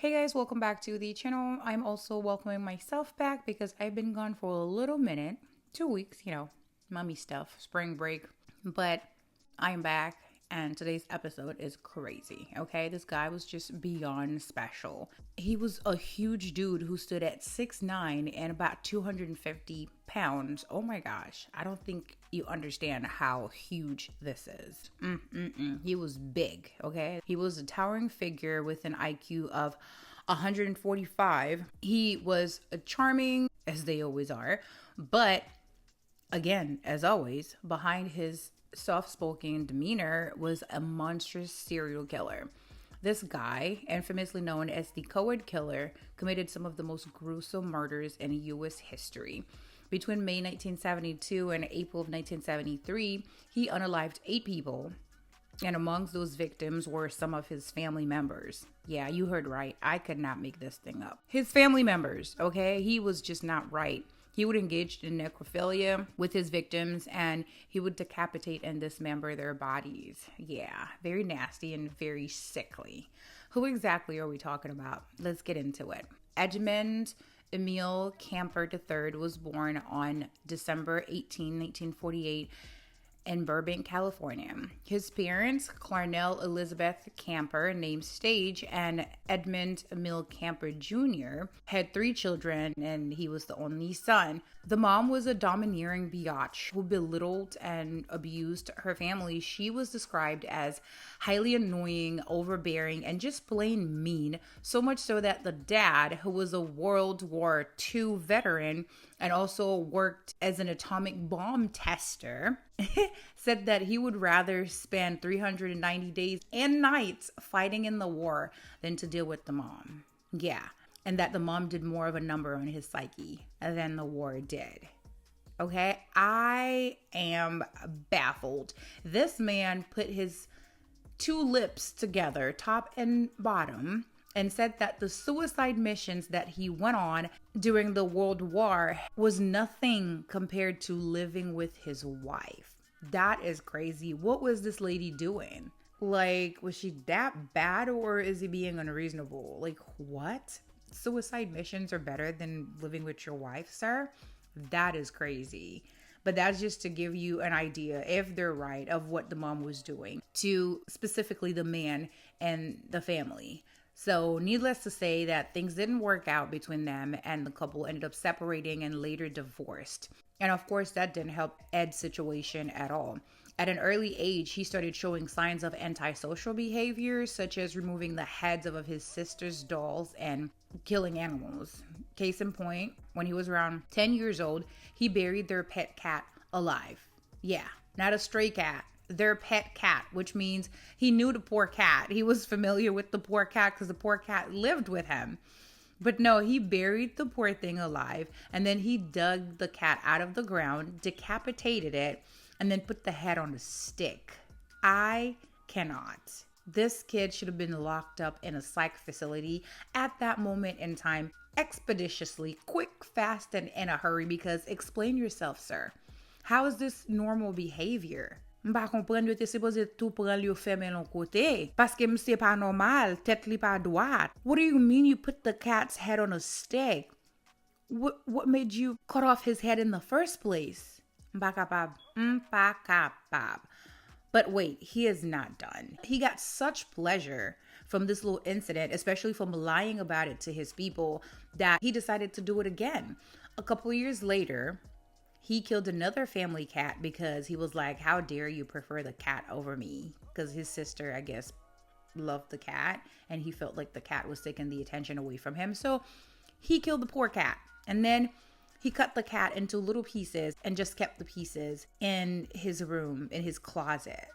Hey guys, welcome back to the channel. I'm also welcoming myself back because I've been gone for a little minute, 2 weeks, mummy stuff, spring break. But I'm back and today's episode is crazy, okay? This guy was just beyond special. He was a huge dude who stood at 6'9" and about 250 pounds. Oh my gosh, I don't think you understand how huge this is. He was big, okay? He was a towering figure with an IQ of 145. He was a charming, as they always are, but again, as always, behind his soft-spoken demeanor was a monstrous serial killer. This guy, infamously known as the Coed Killer, committed some of the most gruesome murders in U.S. history. Between May 1972 and April of 1973, he unalived 8 people, and amongst those victims were some of his family members. Yeah, you heard right. I could not make this thing up. His family members, okay? He was just not right. He would engage in necrophilia with his victims and he would decapitate and dismember their bodies. Yeah, very nasty and very sickly. Who exactly are we talking about? Let's get into it. Edmund Emil Kemper III was born on December 18, 1948 in Burbank, California. His parents, Clarnell Elizabeth Kemper, named stage, and Edmund Emil Kemper Jr., had 3 children, and he was the only son. The mom was a domineering biatch who belittled and abused her family. She was described as highly annoying, overbearing, and just plain mean, so much so that the dad, who was a World War II veteran and also worked as an atomic bomb tester, said that he would rather spend 390 days and nights fighting in the war than to deal with the mom. Yeah, and that the mom did more of a number on his psyche than the war did. Okay, I am baffled. This man put his 2 lips together, top and bottom, and said that the suicide missions that he went on during the World War was nothing compared to living with his wife. That is crazy. What was this lady doing? Like, was she that bad or is he being unreasonable? Like, what? Suicide missions are better than living with your wife, sir? That is crazy. But that's just to give you an idea, if they're right, of what the mom was doing to specifically the man and the family. So needless to say that things didn't work out between them and the couple ended up separating and later divorced. And of course, that didn't help Ed's situation at all. At an early age, he started showing signs of antisocial behavior, such as removing the heads of his sister's dolls and killing animals. Case in point, when he was around 10 years old, he buried their pet cat alive. Yeah, not a stray cat. Their pet cat, which means he knew the poor cat. He was familiar with the poor cat because the poor cat lived with him. But no, he buried the poor thing alive and then he dug the cat out of the ground, decapitated it, and then put the head on a stick. I cannot. This kid should have been locked up in a psych facility at that moment in time, expeditiously, quick, fast, and in a hurry, because explain yourself, sir. How is this normal behavior? Mpa kompren yo te supposé tout pran li yo ferme l'on kote. Paske mse pa normal, tête li pa droite. What do you mean you put the cat's head on a stick? What made you cut off his head in the first place? Mpa kapab. But wait, he is not done. He got such pleasure from this little incident, especially from lying about it to his people, that he decided to do it again. A couple years later, he killed another family cat because he was like, how dare you prefer the cat over me? Because his sister, I guess, loved the cat and he felt like the cat was taking the attention away from him. So he killed the poor cat. And then he cut the cat into little pieces and just kept the pieces in his room, in his closet.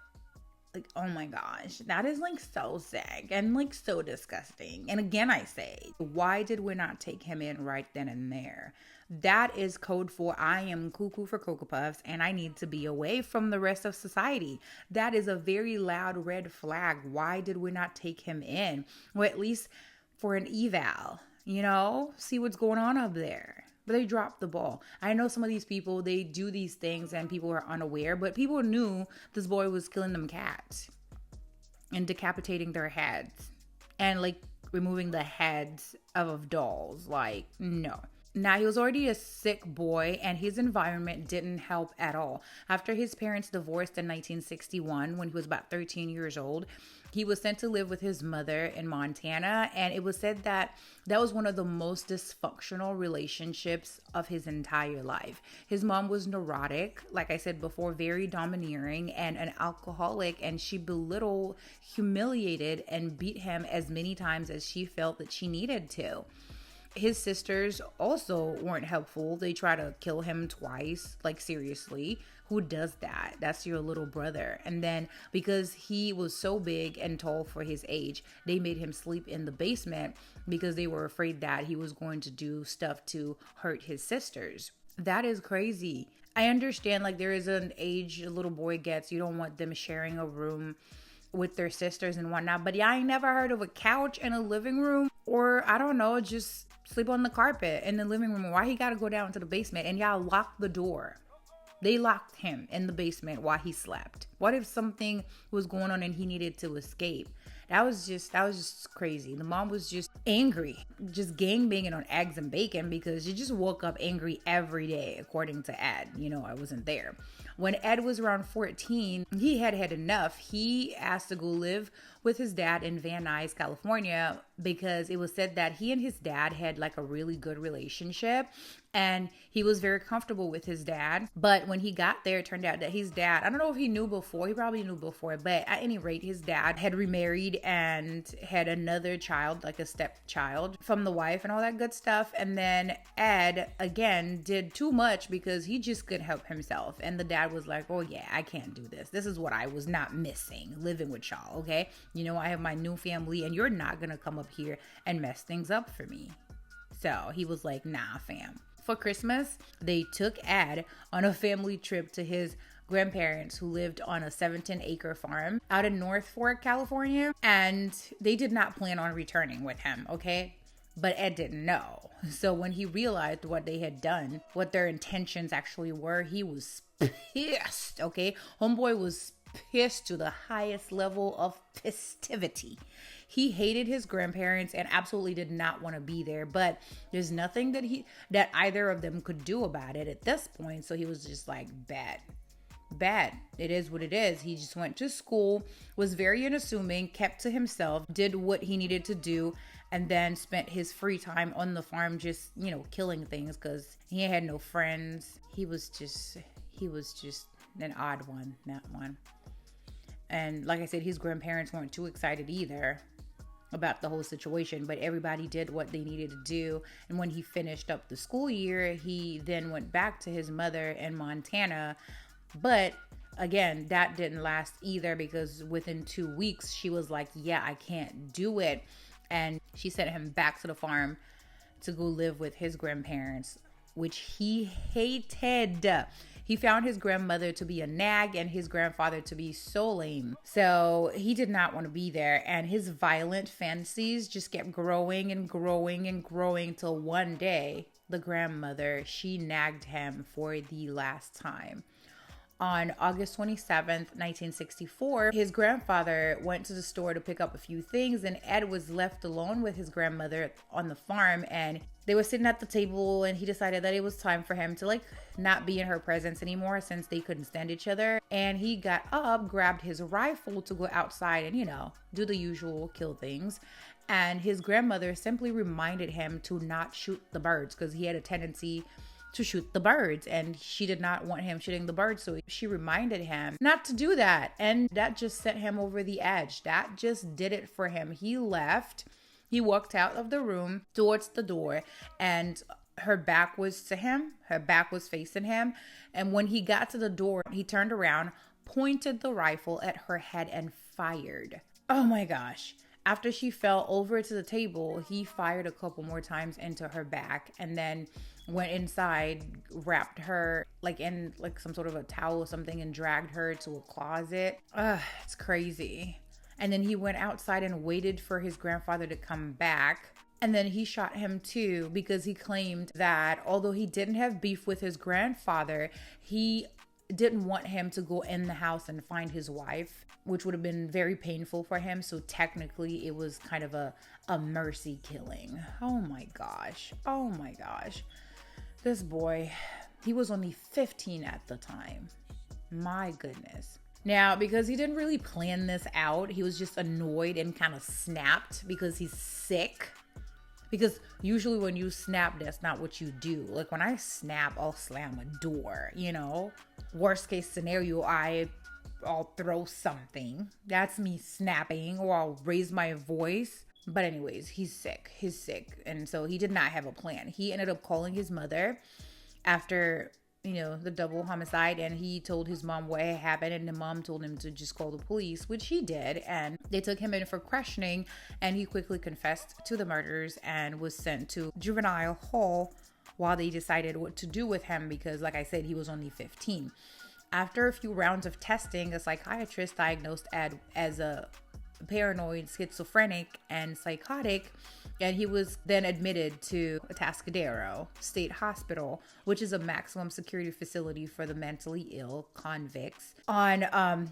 Like, oh my gosh, that is like so sick and like so disgusting. And again, I say, why did we not take him in right then and there? That is code for I am cuckoo for Cocoa Puffs and I need to be away from the rest of society. That is a very loud red flag. Why did we not take him in? Or at least for an eval, see what's going on up there. But they dropped the ball. I know some of these people, they do these things and people are unaware, but people knew this boy was killing them cats and decapitating their heads. And like removing the heads of dolls. Like, no. Now, he was already a sick boy, and his environment didn't help at all. After his parents divorced in 1961, when he was about 13 years old, he was sent to live with his mother in Montana, and it was said that that was one of the most dysfunctional relationships of his entire life. His mom was neurotic, like I said before, very domineering, and an alcoholic, and she belittled, humiliated, and beat him as many times as she felt that she needed to. His sisters also weren't helpful. They tried to kill him twice. Like, seriously, who does that? That's your little brother. And then because he was so big and tall for his age, they made him sleep in the basement because they were afraid that he was going to do stuff to hurt his sisters. That is crazy. I understand, like, there is an age a little boy gets. You don't want them sharing a room with their sisters and whatnot. But yeah, I ain't never heard of a couch in a living room, or I don't know, just sleep on the carpet in the living room. Why he gotta go down to the basement? And y'all locked the door. They locked him in the basement while he slept. What if something was going on and he needed to escape? That was just crazy. The mom was just angry, just gangbanging on eggs and bacon because she just woke up angry every day, according to Ed. You know, I wasn't there. When Ed was around 14, he had had enough. He asked to go live with his dad in Van Nuys, California, because it was said that he and his dad had like a really good relationship, and he was very comfortable with his dad. But when he got there, it turned out that his dad, I don't know if he knew before, he probably knew before, but at any rate, his dad had remarried and had another child, like a stepchild from the wife and all that good stuff. And then Ed, again, did too much because he just couldn't help himself. And the dad was like, oh yeah, I can't do this. This is what I was not missing, living with y'all, okay? You know, I have my new family and you're not gonna come up here and mess things up for me. So he was like, nah, fam. For Christmas, they took Ed on a family trip to his grandparents who lived on a 17-acre farm out in North Fork, California. And they did not plan on returning with him, okay? But Ed didn't know. So when he realized what they had done, what their intentions actually were, he was pissed, okay? Homeboy was pissed to the highest level of festivity. He hated his grandparents and absolutely did not want to be there, but there's nothing that either of them could do about it at this point. So he was just like, bad. It is what it is. He just went to school, was very unassuming, kept to himself, did what he needed to do, and then spent his free time on the farm just, you know, killing things because he had no friends. He was just an odd one, that one. And like I said, his grandparents weren't too excited either about the whole situation, but everybody did what they needed to do. And when he finished up the school year, he then went back to his mother in Montana. But again, that didn't last either because within 2 weeks, she was like, yeah, I can't do it. And she sent him back to the farm to go live with his grandparents, which he hated. He found his grandmother to be a nag and his grandfather to be so lame. So he did not want to be there. And his violent fantasies just kept growing and growing and growing till one day, the grandmother, she nagged him for the last time. On August 27th, 1964, his grandfather went to the store to pick up a few things, and Ed was left alone with his grandmother on the farm, and they were sitting at the table, and he decided that it was time for him to like not be in her presence anymore since they couldn't stand each other. And he got up, grabbed his rifle to go outside and, you know, do the usual, kill things. And his grandmother simply reminded him to not shoot the birds because he had a tendency to shoot the birds, and she did not want him shooting the birds, so she reminded him not to do that. And that just sent him over the edge. That just did it for him. He left. He walked out of the room towards the door, and her back was to him. Her back was facing him. And when he got to the door, he turned around, pointed the rifle at her head, and fired. Oh my gosh. After she fell over to the table, he fired a couple more times into her back and then went inside, wrapped her like in like some sort of a towel or something and dragged her to a closet. It's crazy. And then he went outside and waited for his grandfather to come back. And then he shot him too because he claimed that although he didn't have beef with his grandfather, he didn't want him to go in the house and find his wife, which would have been very painful for him. So technically it was kind of a mercy killing. Oh my gosh. Oh my gosh. This boy, he was only 15 at the time. My goodness. Now, because he didn't really plan this out, he was just annoyed and kind of snapped because he's sick. Because usually when you snap, that's not what you do. Like when I snap, I'll slam a door, you know? Worst case scenario, I'll throw something. That's me snapping, or I'll raise my voice. But anyways, he's sick. He's sick. And so he did not have a plan. He ended up calling his mother after, you know, the double homicide, and he told his mom what had happened, and the mom told him to just call the police, which he did, and they took him in for questioning, and he quickly confessed to the murders and was sent to juvenile hall while they decided what to do with him, because like I said, he was only 15. After a few rounds of testing, a psychiatrist diagnosed Ed as a paranoid, schizophrenic, and psychotic, and he was then admitted to Atascadero State Hospital, which is a maximum security facility for the mentally ill convicts, on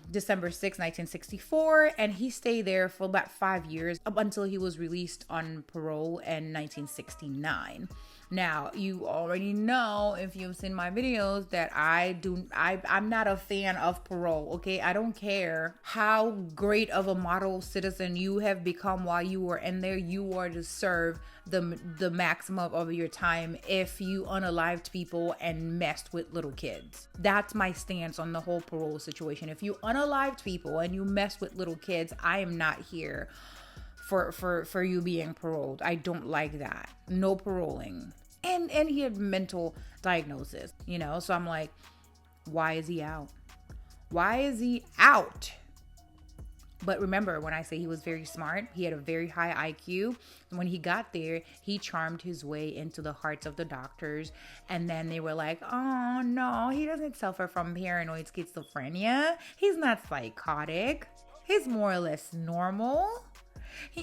December 6, 1964, and he stayed there for about 5 years up until he was released on parole in 1969. Now, you already know, if you've seen my videos, that I'm not a fan of parole, okay? I don't care how great of a model citizen you have become while you were in there. You are to serve the maximum of your time if you unalived people and messed with little kids. That's my stance on the whole parole situation. If you unalived people and you mess with little kids, I am not here for you being paroled. I don't like that. No paroling. And he had mental diagnosis, you know? So I'm like, why is he out? Why is he out? But remember, when I say he was very smart, he had a very high IQ. When he got there, he charmed his way into the hearts of the doctors. And then they were like, oh no, he doesn't suffer from paranoid schizophrenia. He's not psychotic. He's more or less normal.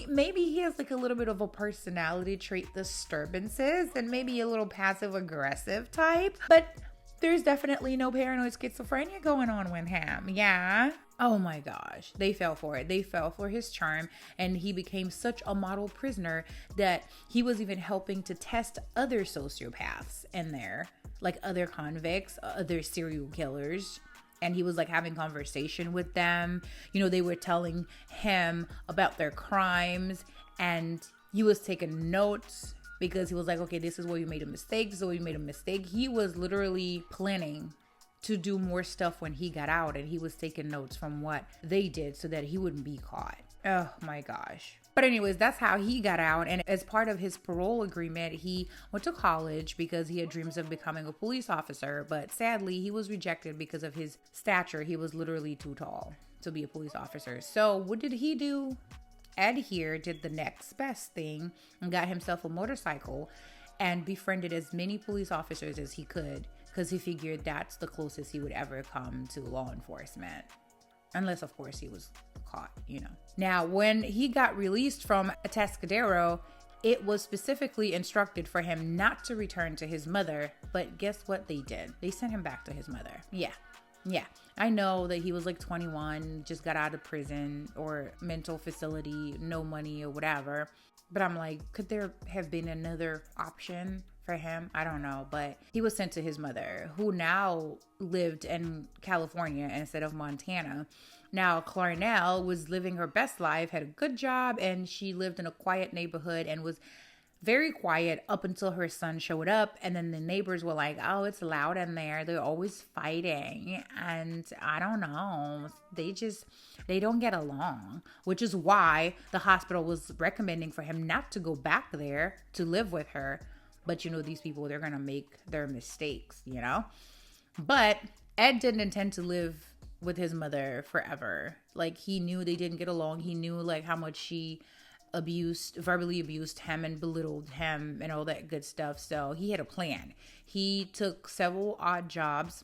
Maybe he has like a little bit of a personality trait disturbances and maybe a little passive aggressive type, but there's definitely no paranoid schizophrenia going on with him. Yeah. Oh my gosh. They fell for it. They fell for his charm, and he became such a model prisoner that he was even helping to test other sociopaths in there, like other convicts, other serial killers. And he was like having conversation with them. You know, they were telling him about their crimes, and he was taking notes because he was like, okay, this is where you made a mistake. This is where you made a mistake. He was literally planning to do more stuff when he got out, and he was taking notes from what they did so that he wouldn't be caught. Oh my gosh. But anyways, that's how he got out. And as part of his parole agreement, he went to college because he had dreams of becoming a police officer. But sadly, he was rejected because of his stature. He was literally too tall to be a police officer. So what did he do? Ed here did the next best thing and got himself a motorcycle and befriended as many police officers as he could, because he figured that's the closest he would ever come to law enforcement. Unless, of course, he was caught, you know. Now, when he got released from Atascadero, it was specifically instructed for him not to return to his mother. But guess what they did? They sent him back to his mother. Yeah. I know that he was like 21, just got out of prison or mental facility, no money or whatever. But I'm like, could there have been another option for him? I don't know, but he was sent to his mother, who now lived in California instead of Montana. Now, Clarnell was living her best life, had a good job, and she lived in a quiet neighborhood and was very quiet up until her son showed up. And then the neighbors were like, oh, it's loud in there. They're always fighting. And I don't know. They don't get along, which is why the hospital was recommending for him not to go back there to live with her. But, you know, these people, they're going to make their mistakes, you know? But Ed didn't intend to live with his mother forever. Like, he knew they didn't get along. He knew, like, how much she verbally abused him and belittled him and all that good stuff. So he had a plan. He took several odd jobs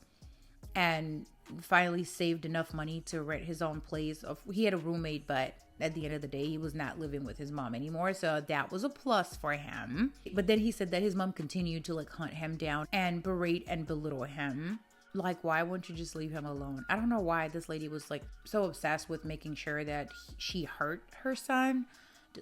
and finally saved enough money to rent his own place. He had a roommate, but at the end of the day, he was not living with his mom anymore. So that was a plus for him. But then he said that his mom continued to like hunt him down and berate and belittle him. Like, why wouldn't you just leave him alone? I don't know why this lady was like so obsessed with making sure that she hurt her son.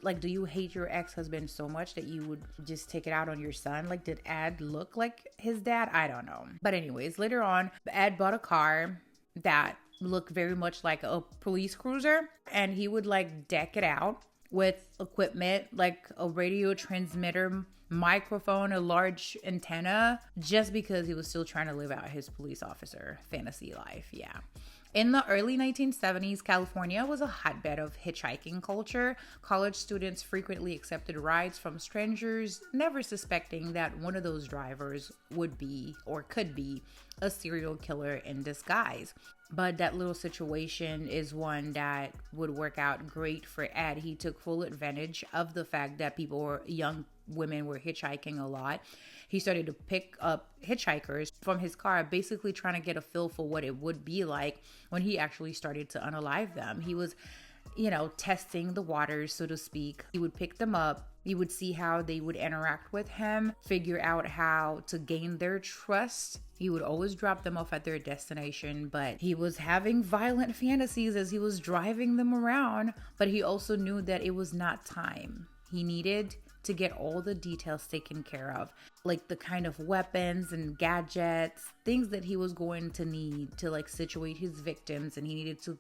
Like, do you hate your ex-husband so much that you would just take it out on your son? Like, did Ed look like his dad? I don't know. But anyways, later on, Ed bought a car that looked very much like a police cruiser, and he would like deck it out with equipment like a radio transmitter, microphone, a large antenna, just because he was still trying to live out his police officer fantasy life. Yeah. In the early 1970s, California was a hotbed of hitchhiking culture. College students frequently accepted rides from strangers, never suspecting that one of those drivers would be or could be a serial killer in disguise. But that little situation is one that would work out great for Ed. He took full advantage of the fact that young women were hitchhiking a lot. He started to pick up hitchhikers from his car, basically trying to get a feel for what it would be like when he actually started to unalive them. He was, testing the waters, so to speak. He would pick them up. He would see how they would interact with him, figure out how to gain their trust. He would always drop them off at their destination, but he was having violent fantasies as he was driving them around. But he also knew that it was not time. He needed to get all the details taken care of, like the kind of weapons and gadgets, things that he was going to need to like situate his victims, and he needed to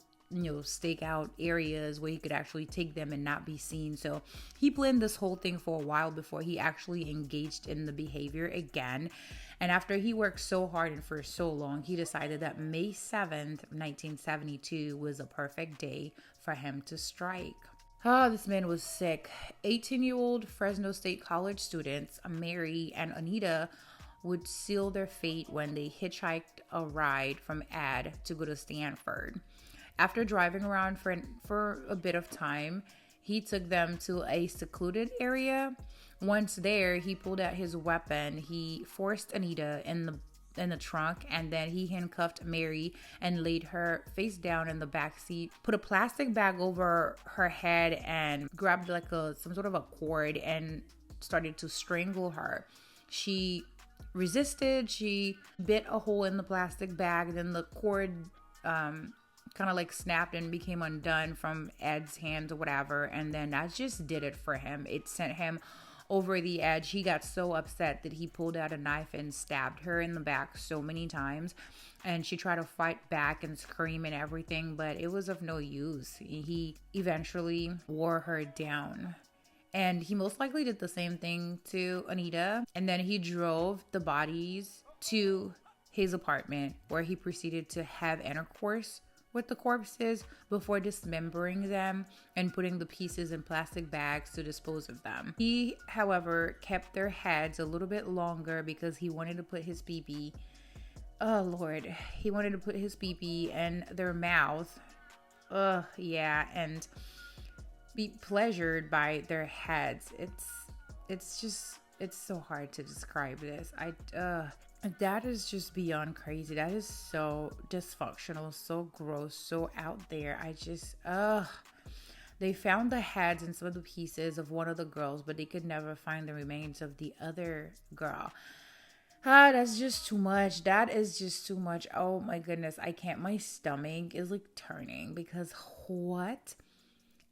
stake out areas where he could actually take them and not be seen. So he planned this whole thing for a while before he actually engaged in the behavior again. And after he worked so hard and for so long, he decided that May 7th, 1972 was a perfect day for him to strike. Oh, this man was sick. 18-year-old Fresno State College students, Mary and Anita, would seal their fate when they hitchhiked a ride from Ed to go to Stanford. After driving around for a bit of time, he took them to a secluded area. Once there, he pulled out his weapon. He forced Anita in the trunk, and then he handcuffed Mary and laid her face down in the back seat, put a plastic bag over her head, and grabbed like some sort of a cord and started to strangle her. She resisted. She bit a hole in the plastic bag. Then the cord kind of like snapped and became undone from Ed's hands or whatever, and then that just did it for him. It sent him over the edge. He got so upset that he pulled out a knife and stabbed her in the back so many times, and she tried to fight back and scream and everything, but it was of no use. He eventually wore her down, and he most likely did the same thing to Anita, and then he drove the bodies to his apartment, where he proceeded to have intercourse with the corpses before dismembering them and putting the pieces in plastic bags to dispose of them. He, however, kept their heads a little bit longer because he wanted to put his pee-pee, he wanted to put his pee-pee in their mouth, and be pleasured by their heads. It's so hard to describe this. That is just beyond crazy. That is so dysfunctional, so gross, so out there. They found the heads and some of the pieces of one of the girls, but they could never find the remains of the other girl. That's just too much. That is just too much. Oh my goodness. I can't. My stomach is like turning because what?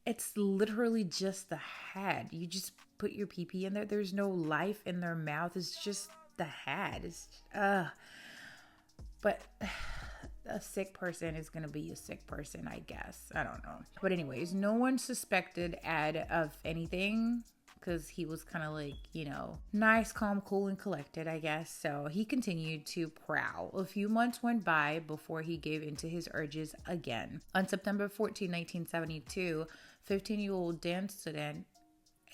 It's literally just the head. You just put your pee-pee in there. There's no life in their mouth. It's just the head. But a sick person is gonna be a sick person, I guess. I don't know. But anyways, no one suspected Ed of anything because he was kind of like, nice, calm, cool, and collected, I guess. So he continued to prowl. A few months went by before he gave into his urges again. On September 14, 1972, 15-year-old dance student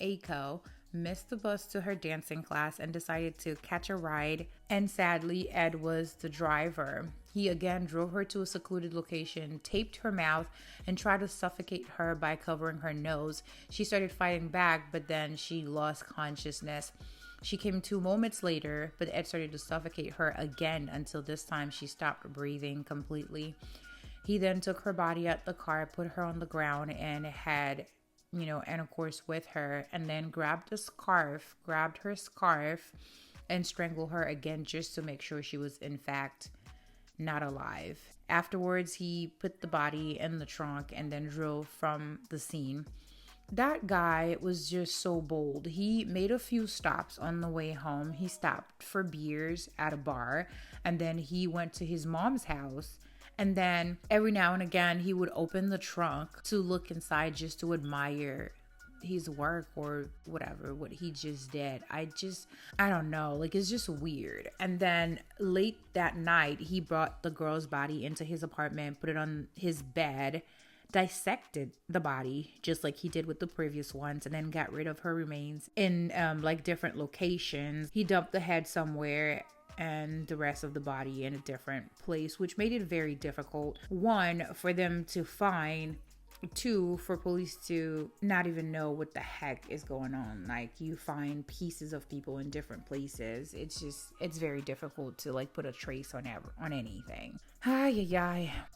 Aiko missed the bus to her dancing class and decided to catch a ride, and sadly Ed was the driver. He again drove her to a secluded location, taped her mouth, and tried to suffocate her by covering her nose. She started fighting back, but then she lost consciousness. She came to moments later, but Ed started to suffocate her again until this time she stopped breathing completely. He then took her body out the car, put her on the ground, and had intercourse with her, and then grabbed her scarf and strangled her again just to make sure she was in fact not alive. Afterwards, he put the body in the trunk and then drove from the scene. That guy was just so bold. He made a few stops on the way home. He stopped for beers at a bar, and then he went to his mom's house. And then every now and again, he would open the trunk to look inside just to admire his work or whatever, what he just did. I don't know. Like, it's just weird. And then late that night, he brought the girl's body into his apartment, put it on his bed, dissected the body just like he did with the previous ones, and then got rid of her remains in like different locations. He dumped the head somewhere and the rest of the body in a different place, which made it very difficult, one, for them to find, two, for police to not even know what the heck is going on. Like, you find pieces of people in different places. It's very difficult to like put a trace on anything.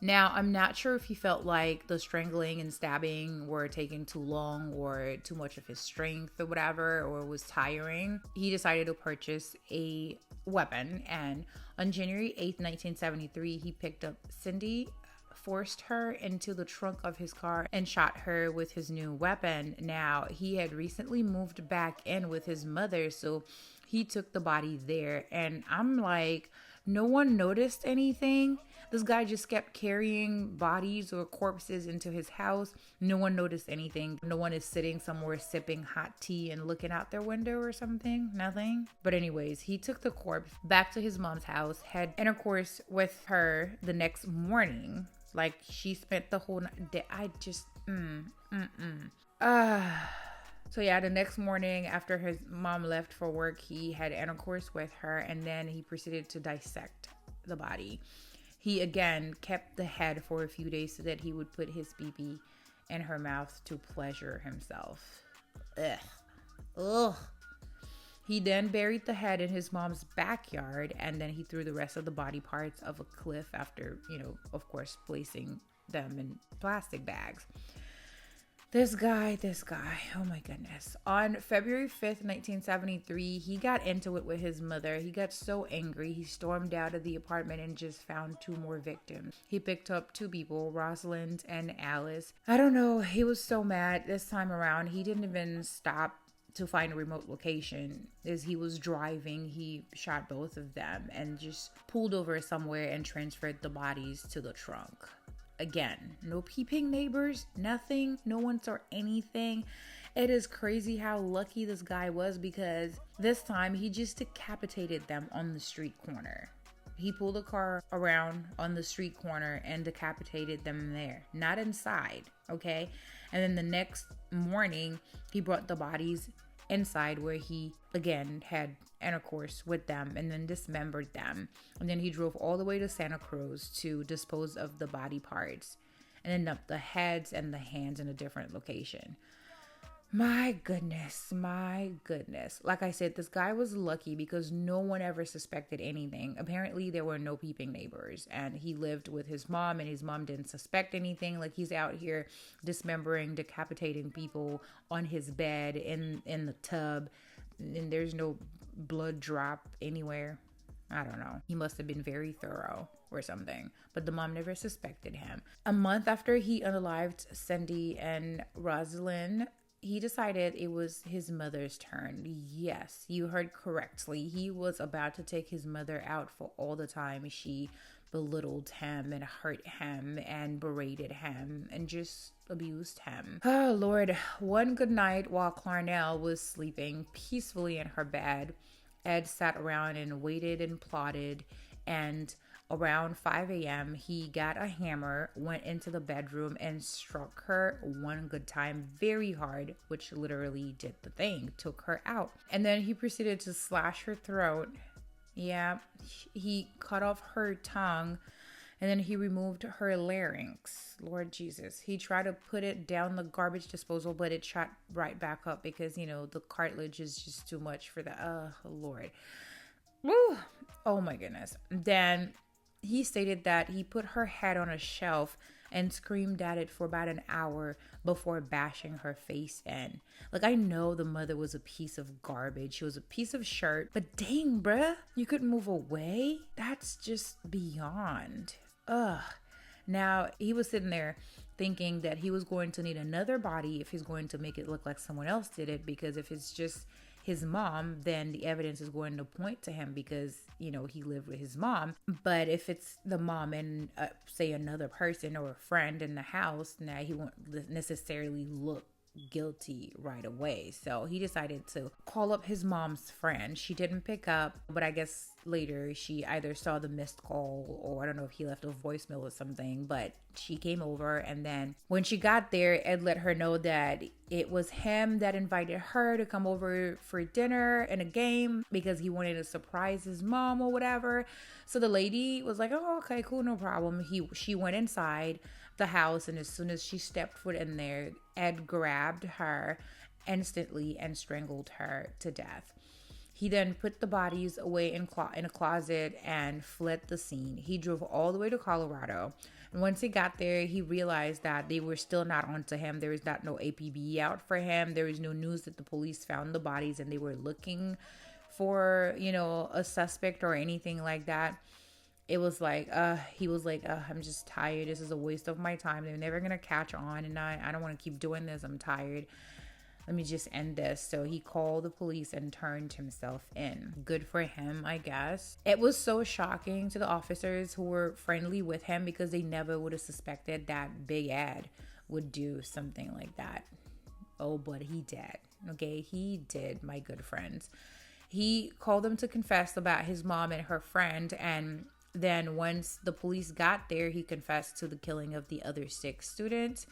Now, I'm not sure if he felt like the strangling and stabbing were taking too long or too much of his strength or whatever, or was tiring. He decided to purchase a weapon, and on January 8th, 1973, he picked up Cindy, forced her into the trunk of his car, and shot her with his new weapon. Now, he had recently moved back in with his mother, so he took the body there. And I'm like, no one noticed anything. This guy just kept carrying bodies or corpses into his house. No one noticed anything. No one is sitting somewhere sipping hot tea and looking out their window or something. Nothing. But anyways, he took the corpse back to his mom's house, had intercourse with her the next morning. Like, she spent the whole day. So yeah, the next morning after his mom left for work, he had intercourse with her, and then he proceeded to dissect the body. He again kept the head for a few days so that he would put his BB in her mouth to pleasure himself. Ugh. He then buried the head in his mom's backyard, and then he threw the rest of the body parts of a cliff after, of course, placing them in plastic bags. This guy, oh my goodness. On February 5th, 1973, he got into it with his mother. He got so angry, he stormed out of the apartment and just found two more victims. He picked up two people, Rosalind and Alice. I don't know, he was so mad this time around. He didn't even stop to find a remote location. As he was driving, he shot both of them and just pulled over somewhere and transferred the bodies to the trunk. Again, no peeping neighbors, nothing, no one saw anything. It is crazy how lucky this guy was, because this time he just decapitated them on the street corner. He pulled the car around on the street corner and decapitated them there, not inside, okay? And then the next morning, he brought the bodies inside, where he again had intercourse with them and then dismembered them. And then he drove all the way to Santa Cruz to dispose of the body parts, and then dumped the heads and the hands in a different location. My goodness. Like I said, this guy was lucky because no one ever suspected anything. Apparently, there were no peeping neighbors, and he lived with his mom, and his mom didn't suspect anything. Like, he's out here dismembering, decapitating people on his bed, in the tub, and there's no blood drop anywhere. I don't know. He must have been very thorough or something. But the mom never suspected him. A month after he unalived Cindy and Rosalind, he decided it was his mother's turn. Yes, you heard correctly. He was about to take his mother out for all the time she belittled him and hurt him and berated him and just abused him. Oh, Lord. One good night while Clarnell was sleeping peacefully in her bed, Ed sat around and waited and plotted, and around 5 a.m., he got a hammer, went into the bedroom, and struck her one good time very hard, which literally did the thing, took her out. And then he proceeded to slash her throat. Yeah, he cut off her tongue, and then he removed her larynx. Lord Jesus. He tried to put it down the garbage disposal, but it shot right back up because, the cartilage is just too much for the, Lord. Woo! Oh my goodness. Then he stated that he put her head on a shelf and screamed at it for about an hour before bashing her face in. Like, I know the mother was a piece of garbage. She was a piece of shirt, but dang, bruh, you couldn't move away? That's just beyond. Ugh. Now, he was sitting there thinking that he was going to need another body if he's going to make it look like someone else did it, because if it's just his mom, then the evidence is going to point to him because, you know, he lived with his mom. But if it's the mom and say another person or a friend in the house, now he won't necessarily look guilty right away. So he decided to call up his mom's friend. She didn't pick up, but I guess later she either saw the missed call or I don't know if he left a voicemail or something, but she came over, and then when she got there, Ed let her know that it was him that invited her to come over for dinner and a game because he wanted to surprise his mom or whatever. So the lady was like, oh, okay, cool, no problem. She went inside the house, and as soon as she stepped foot in there, Ed grabbed her instantly and strangled her to death. He then put the bodies away in a closet and fled the scene. He drove all the way to Colorado. And once he got there, he realized that they were still not onto him. There was no APB out for him. There was no news that the police found the bodies and they were looking for, you know, a suspect or anything like that. It was like, he was like, I'm just tired. This is a waste of my time. They're never going to catch on. And I don't want to keep doing this. I'm tired. Let me just end this. So he called the police and turned himself in. Good for him, I guess. It was so shocking to the officers who were friendly with him because they never would have suspected that Big Ed would do something like that. Oh, but he did. Okay, he did, my good friends. He called them to confess about his mom and her friend, and then once the police got there, he confessed to the killing of the other 6 students.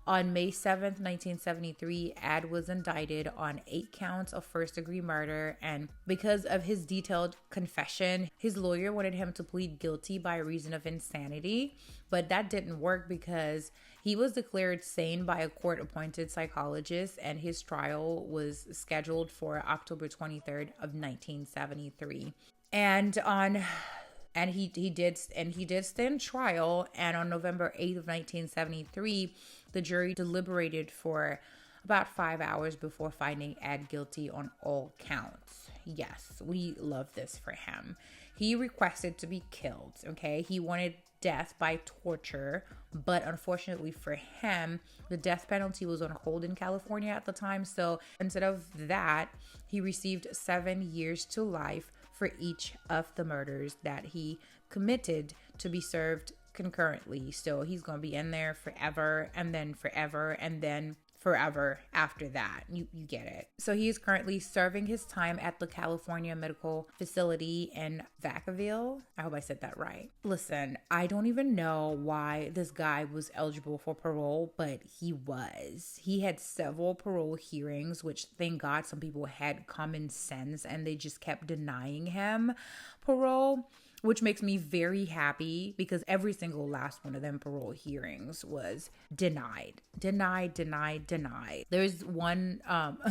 On May 7th, 1973, Ed was indicted on 8 counts of first-degree murder, and because of his detailed confession, his lawyer wanted him to plead guilty by reason of insanity, but that didn't work because he was declared sane by a court-appointed psychologist, and his trial was scheduled for October 23rd of 1973. And he did stand trial, and on November 8th of 1973, the jury deliberated for about 5 hours before finding Ed guilty on all counts. Yes, we love this for him. He requested to be killed, okay? He wanted death by torture, but unfortunately for him, the death penalty was on hold in California at the time. So instead of that, he received 7 years to life for each of the murders that he committed, to be served concurrently. So he's going to be in there forever and then forever and then forever after that. You get it. So he is currently serving his time at the California Medical Facility in Vacaville. I hope I said that right. Listen, I don't even know why this guy was eligible for parole, but he was. He had several parole hearings, which thank God some people had common sense and they just kept denying him parole, which makes me very happy because every single last one of them parole hearings was denied. There's one,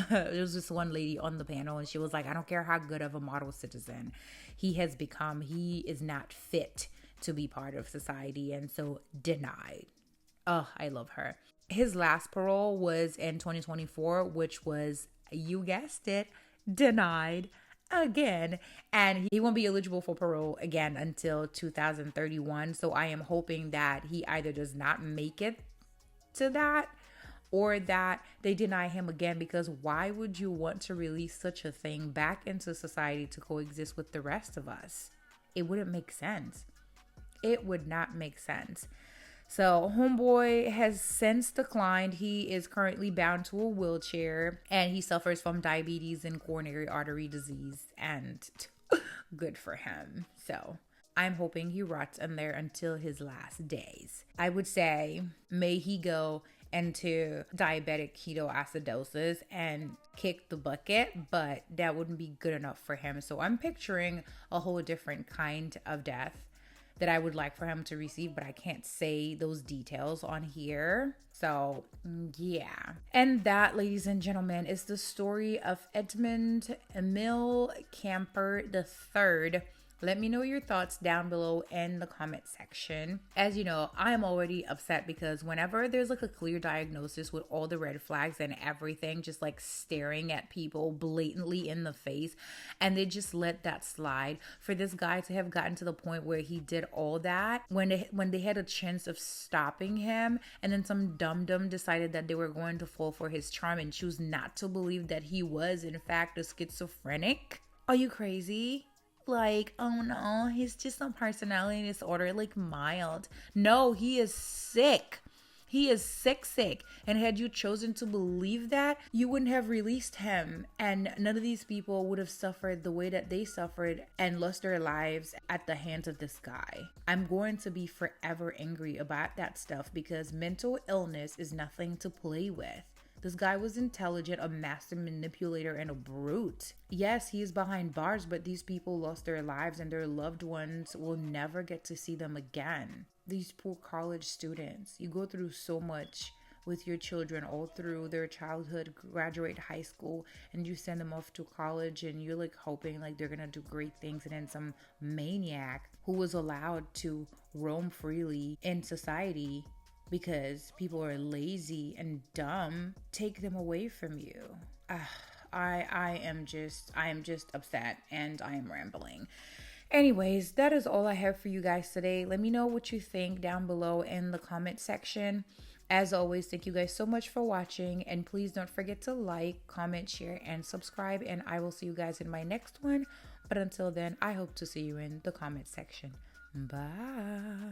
there was this one lady on the panel and she was like, I don't care how good of a model citizen he has become, he is not fit to be part of society, and so denied. Oh, I love her. His last parole was in 2024, which was, you guessed it, denied again, and he won't be eligible for parole again until 2031. So I am hoping that he either does not make it to that or that they deny him again, because why would you want to release such a thing back into society to coexist with the rest of us? It wouldn't make sense. It would not make sense. So homeboy has since declined. He is currently bound to a wheelchair and he suffers from diabetes and coronary artery disease, and good for him. So I'm hoping he rots in there until his last days. I would say may he go into diabetic ketoacidosis and kick the bucket, but that wouldn't be good enough for him. So I'm picturing a whole different kind of death that I would like for him to receive, but I can't say those details on here. So yeah. And that, ladies and gentlemen, is the story of Edmund Emil Kemper III, Let me know your thoughts down below in the comment section. As you know, I'm already upset because whenever there's like a clear diagnosis with all the red flags and everything, just like staring at people blatantly in the face, and they just let that slide, for this guy to have gotten to the point where he did all that when they had a chance of stopping him, and then some dum-dum decided that they were going to fall for his charm and choose not to believe that he was in fact a schizophrenic. Are you crazy? Like, oh no, he's just some personality disorder, like mild. No, he is sick. He is sick. And had you chosen to believe that, you wouldn't have released him. And none of these people would have suffered the way that they suffered and lost their lives at the hands of this guy. I'm going to be forever angry about that stuff because mental illness is nothing to play with. This guy was intelligent, a master manipulator, and a brute. Yes, he is behind bars, but these people lost their lives and their loved ones will never get to see them again. These poor college students, you go through so much with your children all through their childhood, graduate high school, and you send them off to college and you're like hoping like they're gonna do great things, and then some maniac who was allowed to roam freely in society because people are lazy and dumb take them away from you. I am just upset and I am rambling. Anyways, that is all I have for you guys today. Let me know what you think down below in the comment section. As always, thank you guys so much for watching, and please don't forget to like, comment, share, and subscribe, and I will see you guys in my next one. But until then, I hope to see you in the comment section. Bye.